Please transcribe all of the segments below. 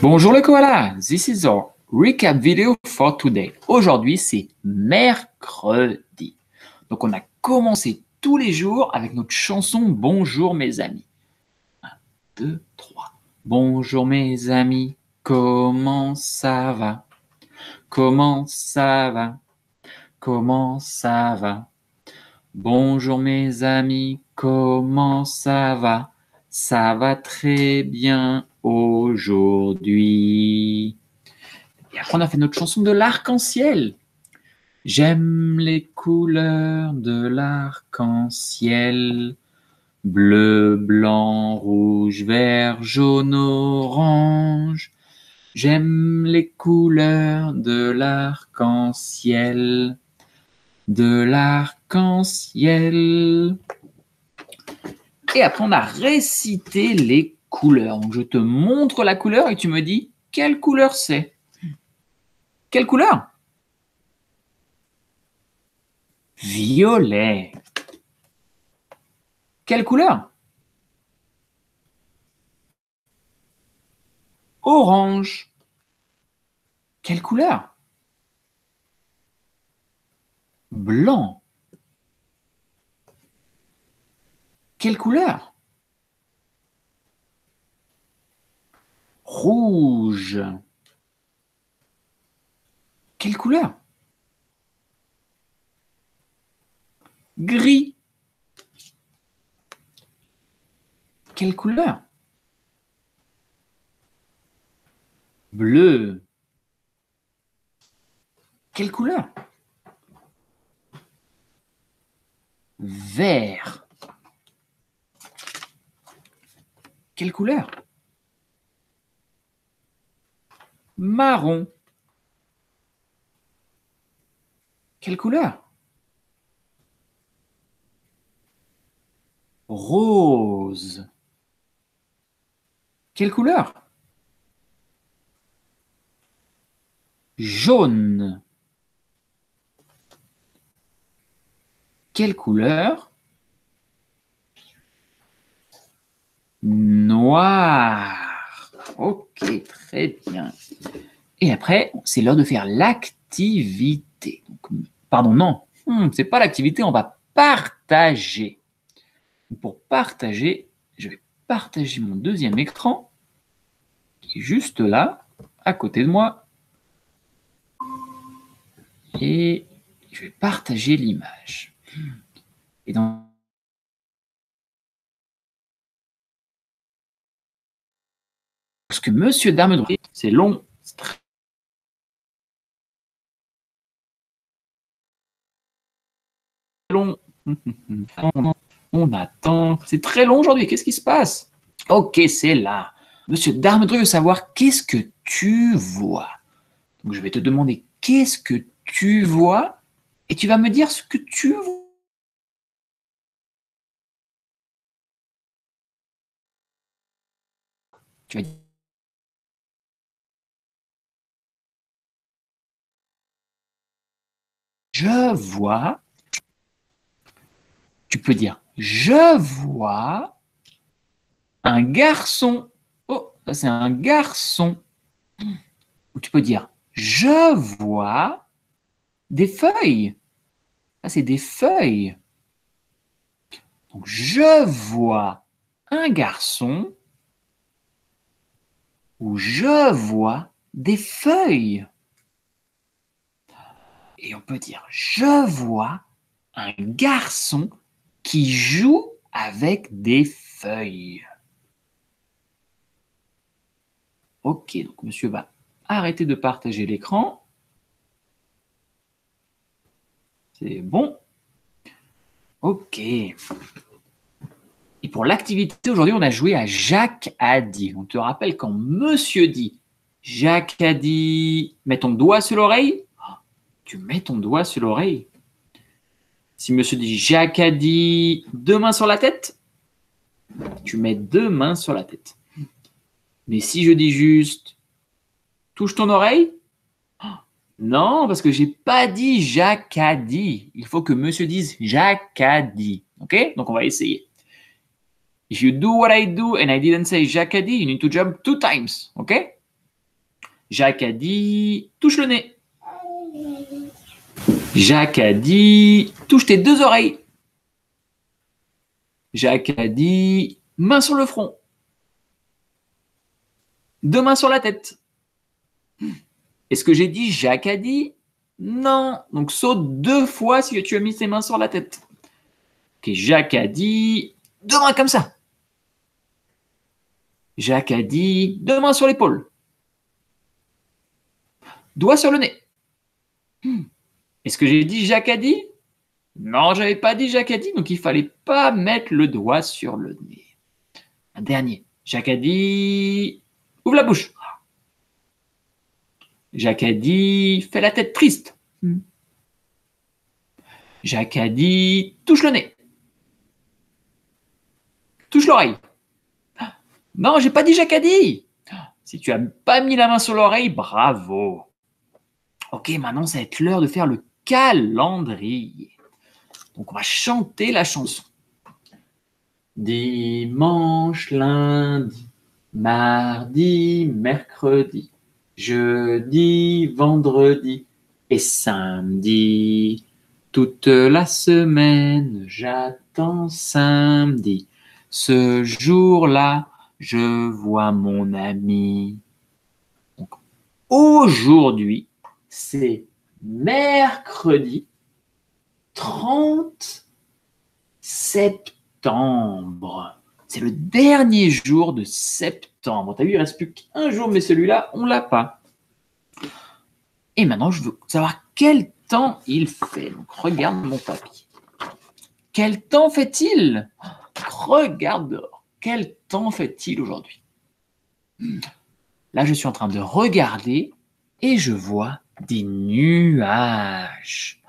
Bonjour le koala, this is our recap video for today. Aujourd'hui, c'est mercredi. Donc, on a commencé tous les jours avec notre chanson Bonjour mes amis. 1, 2, 3. Bonjour mes amis, comment ça va? Comment ça va? Comment ça va? Bonjour mes amis, comment ça va? Ça va très bien aujourd'hui. Et après, on a fait notre chanson de l'arc-en-ciel. J'aime les couleurs de l'arc-en-ciel. Bleu, blanc, rouge, vert, jaune, orange. J'aime les couleurs de l'arc-en-ciel. De l'arc-en-ciel. Et après, on a récité les couleurs. Donc, je te montre la couleur et tu me dis quelle couleur c'est. Quelle couleur? Violet. Quelle couleur? Orange. Quelle couleur? Blanc. Quelle couleur? Rouge. Quelle couleur? Gris. Quelle couleur? Bleu. Quelle couleur? Vert. Quelle couleur? Marron. Quelle couleur? Rose. Quelle couleur? Jaune. Quelle couleur? Noir. Ok, très bien. Et après, c'est l'heure de faire l'activité. Pardon, non, c'est pas l'activité, on va partager. Pour partager, je vais partager mon deuxième écran, qui est juste là, à côté de moi. Et je vais partager l'image. Et dans ce que Monsieur Darmedrouet, c'est long, c'est très long. On attend. C'est très long aujourd'hui. Qu'est-ce qui se passe? Ok, c'est là. Monsieur Darmedrouet veut savoir qu'est-ce que tu vois. Donc, je vais te demander qu'est-ce que tu vois et tu vas me dire ce que tu vois. Tu vas dire je vois. Tu peux dire je vois un garçon. Oh, ça c'est un garçon. Ou tu peux dire je vois des feuilles. Ça c'est des feuilles. Donc je vois un garçon ou je vois des feuilles. Et on peut dire je vois un garçon qui joue avec des feuilles. Ok, donc monsieur va arrêter de partager l'écran. C'est bon. Ok. Et pour l'activité, aujourd'hui, on a joué à Jacques a dit. On te rappelle quand monsieur dit Jacques a dit, mets ton doigt sur l'oreille. Tu mets ton doigt sur l'oreille. Si monsieur dit Jacques a dit deux mains sur la tête, tu mets deux mains sur la tête. Mais si je dis juste touche ton oreille, non, parce que j'ai pas dit Jacques a dit. Il faut que monsieur dise Jacques a dit. Ok? Donc on va essayer. If you do what I do and I didn't say Jacques a dit, you need to jump 2 times. Ok? Jacques a dit, touche le nez. Jacques a dit, touche tes deux oreilles. Jacques a dit, main sur le front. Deux mains sur la tête. Est-ce que j'ai dit Jacques a dit? Non. Donc saute deux fois si tu as mis tes mains sur la tête. Ok, Jacques a dit, deux mains comme ça. Jacques a dit, deux mains sur l'épaule. Doigt sur le nez. Est-ce que j'ai dit Jacques a dit? Non, j'avais pas dit Jacques a dit, donc il fallait pas mettre le doigt sur le nez. Un dernier. Jacques a dit, ouvre la bouche. Jacques a dit, fais la tête triste. Jacques a dit, touche le nez. Touche l'oreille. Non, j'ai pas dit Jacques a dit. Si tu as pas mis la main sur l'oreille, bravo. Ok, maintenant ça va être l'heure de faire le calendrier. Donc on va chanter la chanson. Dimanche, lundi, mardi, mercredi, jeudi, vendredi et samedi. Toute la semaine, j'attends samedi. Ce jour-là, je vois mon ami. Donc, aujourd'hui, c'est mercredi 30 septembre. C'est le dernier jour de septembre. T'as vu, il ne reste plus qu'un jour, mais celui-là, on ne l'a pas. Et maintenant, je veux savoir quel temps il fait. Donc, regarde mon papier. Quel temps fait-il? Regarde dehors. Quel temps fait-il aujourd'hui? Là, je suis en train de regarder et je vois des nuages.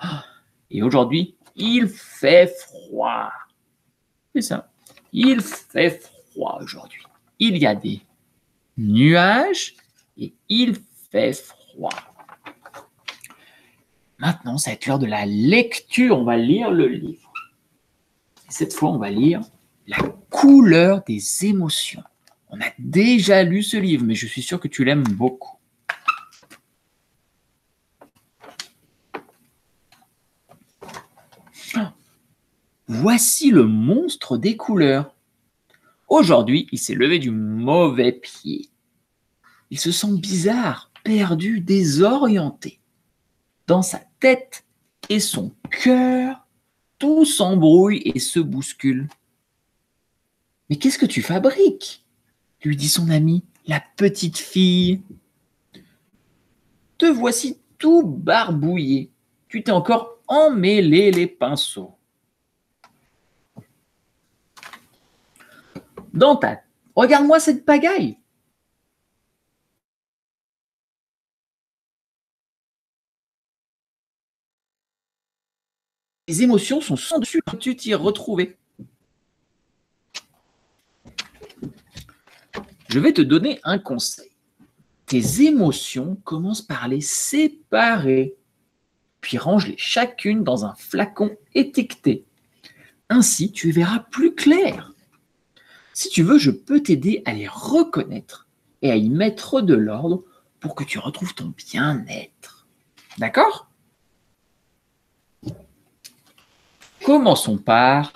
Et aujourd'hui, il fait froid. C'est ça. Il fait froid aujourd'hui. Il y a des nuages et il fait froid. Maintenant, ça va être l'heure de la lecture. On va lire le livre. Et cette fois, on va lire La couleur des émotions. On a déjà lu ce livre, mais je suis sûr que tu l'aimes beaucoup. Voici le monstre des couleurs. Aujourd'hui, il s'est levé du mauvais pied. Il se sent bizarre, perdu, désorienté. Dans sa tête et son cœur, tout s'embrouille et se bouscule. Mais qu'est-ce que tu fabriques? Lui dit son ami, la petite fille. Te voici tout barbouillé. Tu t'es encore emmêlé les pinceaux. Regarde-moi cette pagaille. Les émotions sont sans dessus. Tu t'y retrouver. Je vais te donner un conseil. Tes émotions commencent par les séparer, puis range-les chacune dans un flacon étiqueté. Ainsi, tu verras plus clair. Si tu veux, je peux t'aider à les reconnaître et à y mettre de l'ordre pour que tu retrouves ton bien-être. D'accord? Commençons par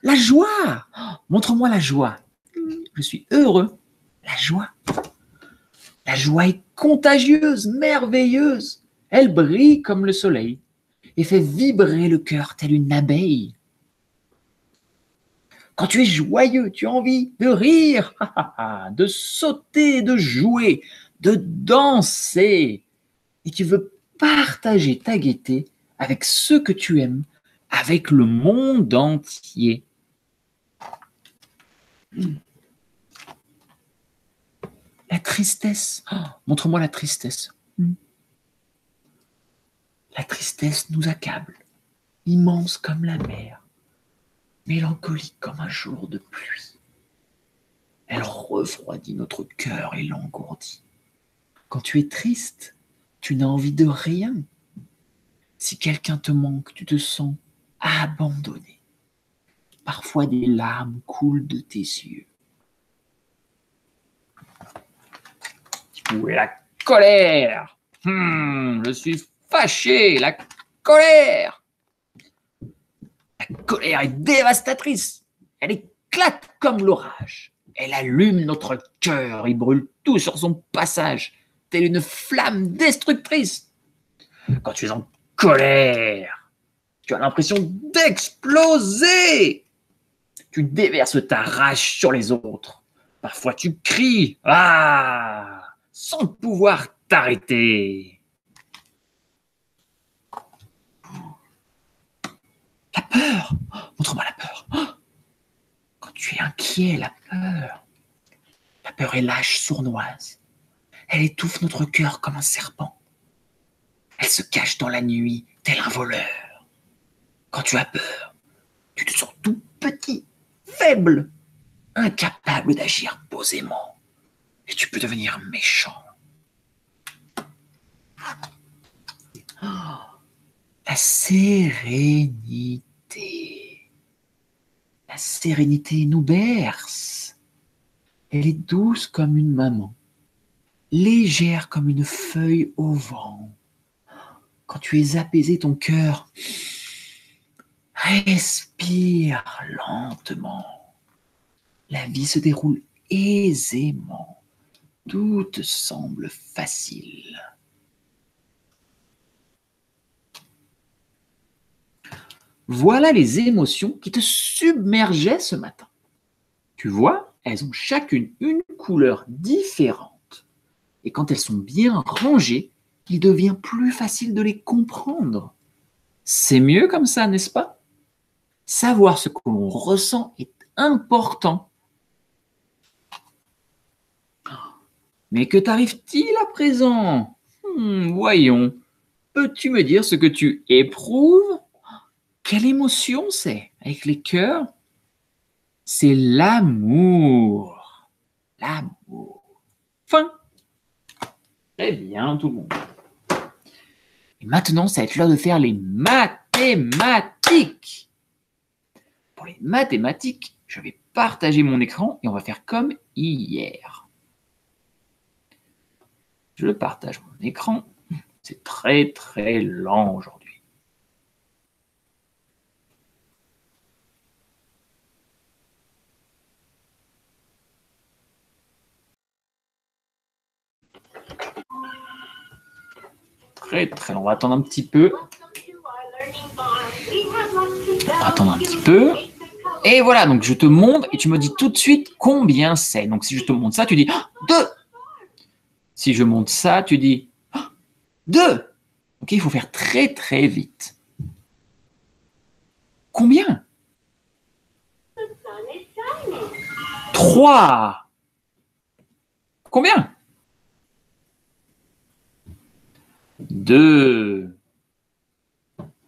la joie. Montre-moi la joie. Je suis heureux. La joie. La joie est contagieuse, merveilleuse. Elle brille comme le soleil et fait vibrer le cœur tel une abeille. Quand tu es joyeux, tu as envie de rire, de sauter, de jouer, de danser. Et tu veux partager ta gaieté avec ceux que tu aimes, avec le monde entier. La tristesse. Montre-moi la tristesse. La tristesse nous accable, immense comme la mer, mélancolique comme un jour de pluie. Elle refroidit notre cœur et l'engourdit. Quand tu es triste, tu n'as envie de rien. Si quelqu'un te manque, tu te sens abandonné. Parfois des larmes coulent de tes yeux. Où est la colère. Je suis fâché. La colère. La colère est dévastatrice. Elle éclate comme l'orage. Elle allume notre cœur et brûle tout sur son passage, telle une flamme destructrice. Quand tu es en colère, tu as l'impression d'exploser. Tu déverses ta rage sur les autres. Parfois tu cries « Ah !» sans pouvoir t'arrêter. La peur. Montre-moi la peur. Quand tu es inquiet, la peur. La peur est lâche, sournoise. Elle étouffe notre cœur comme un serpent. Elle se cache dans la nuit, tel un voleur. Quand tu as peur, tu te sens tout petit, faible, incapable d'agir posément. Et tu peux devenir méchant. La sérénité. La sérénité nous berce. Elle est douce comme une maman, légère comme une feuille au vent. Quand tu es apaisé, ton cœur respire lentement. La vie se déroule aisément. Tout te semble facile. Voilà les émotions qui te submergeaient ce matin. Tu vois, elles ont chacune une couleur différente. Et quand elles sont bien rangées, il devient plus facile de les comprendre. C'est mieux comme ça, n'est-ce pas? Savoir ce que l'on ressent est important. Mais que t'arrive-t-il à présent? Voyons, peux-tu me dire ce que tu éprouves? Quelle émotion c'est avec les cœurs? C'est l'amour. L'amour. Fin. Très bien, tout le monde. Et maintenant, ça va être l'heure de faire les mathématiques. Pour les mathématiques, je vais partager mon écran et on va faire comme hier. Je partage mon écran. C'est très, très lent aujourd'hui. Très, très lent. On va attendre un petit peu. On va attendre un petit peu. Et voilà, donc je te montre et tu me dis tout de suite combien c'est. Donc si je te montre ça, tu dis 2. Si je montre ça, tu dis 2. Ok, il faut faire très très vite. Combien? 3. Combien? 2.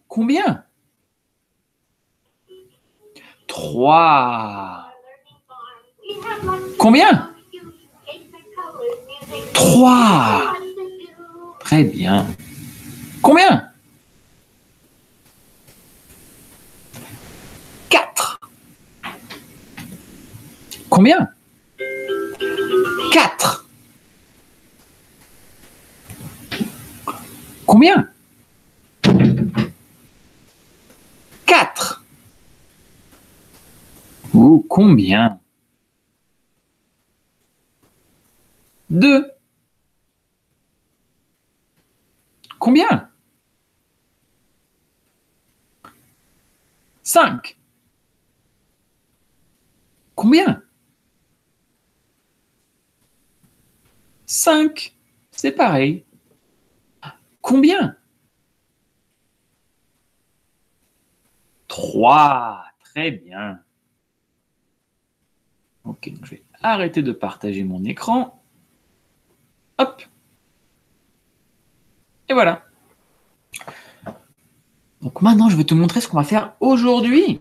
Combien? 3. Combien? 3. Très bien. Combien? 4. Combien? 4. Combien? 4. Ou combien? 2. Combien? 5. Combien? 5. C'est pareil. Combien? 3. Très bien. Ok, donc je vais arrêter de partager mon écran. Hop. Et voilà. Donc maintenant, je vais te montrer ce qu'on va faire aujourd'hui.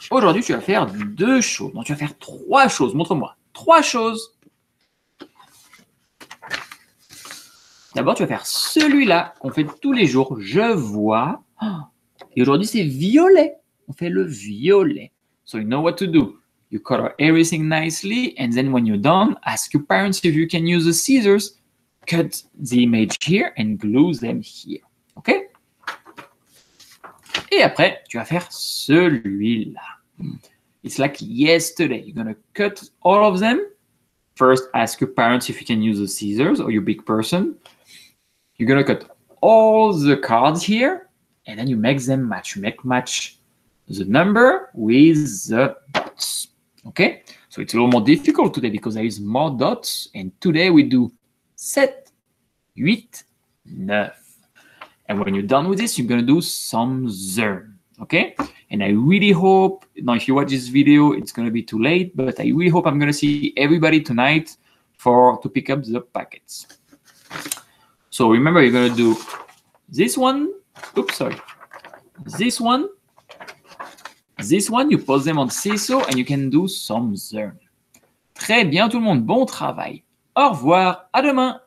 Aujourd'hui, tu vas faire 2 choses. Non, tu vas faire 3 choses. Montre-moi. 3 choses. D'abord, tu vas faire celui-là qu'on fait tous les jours. Je vois. Et aujourd'hui, c'est violet. On fait le violet. So you know what to do. You color everything nicely. And then when you're done, ask your parents if you can use the scissors cut the image here and glue them here. OK? Et après, tu vas faire celui-là. It's like yesterday. You're going to cut all of them. First, ask your parents if you can use the scissors or your big person. You're going to cut all the cards here, and then you make them match. You match the number with the dots. Okay? So it's a little more difficult today because there is more dots, and today we do 7, 8, 9. And when you're done with this, you're going to do some zern. Okay? And I really hope, now if you watch this video, it's going to be too late, but I really hope I'm going to see everybody tonight to pick up the packets. So remember, you're going to do this one. Oops, sorry. This one, you pose them on Seesaw and you can do some zern. Très bien tout le monde, bon travail. Au revoir, à demain.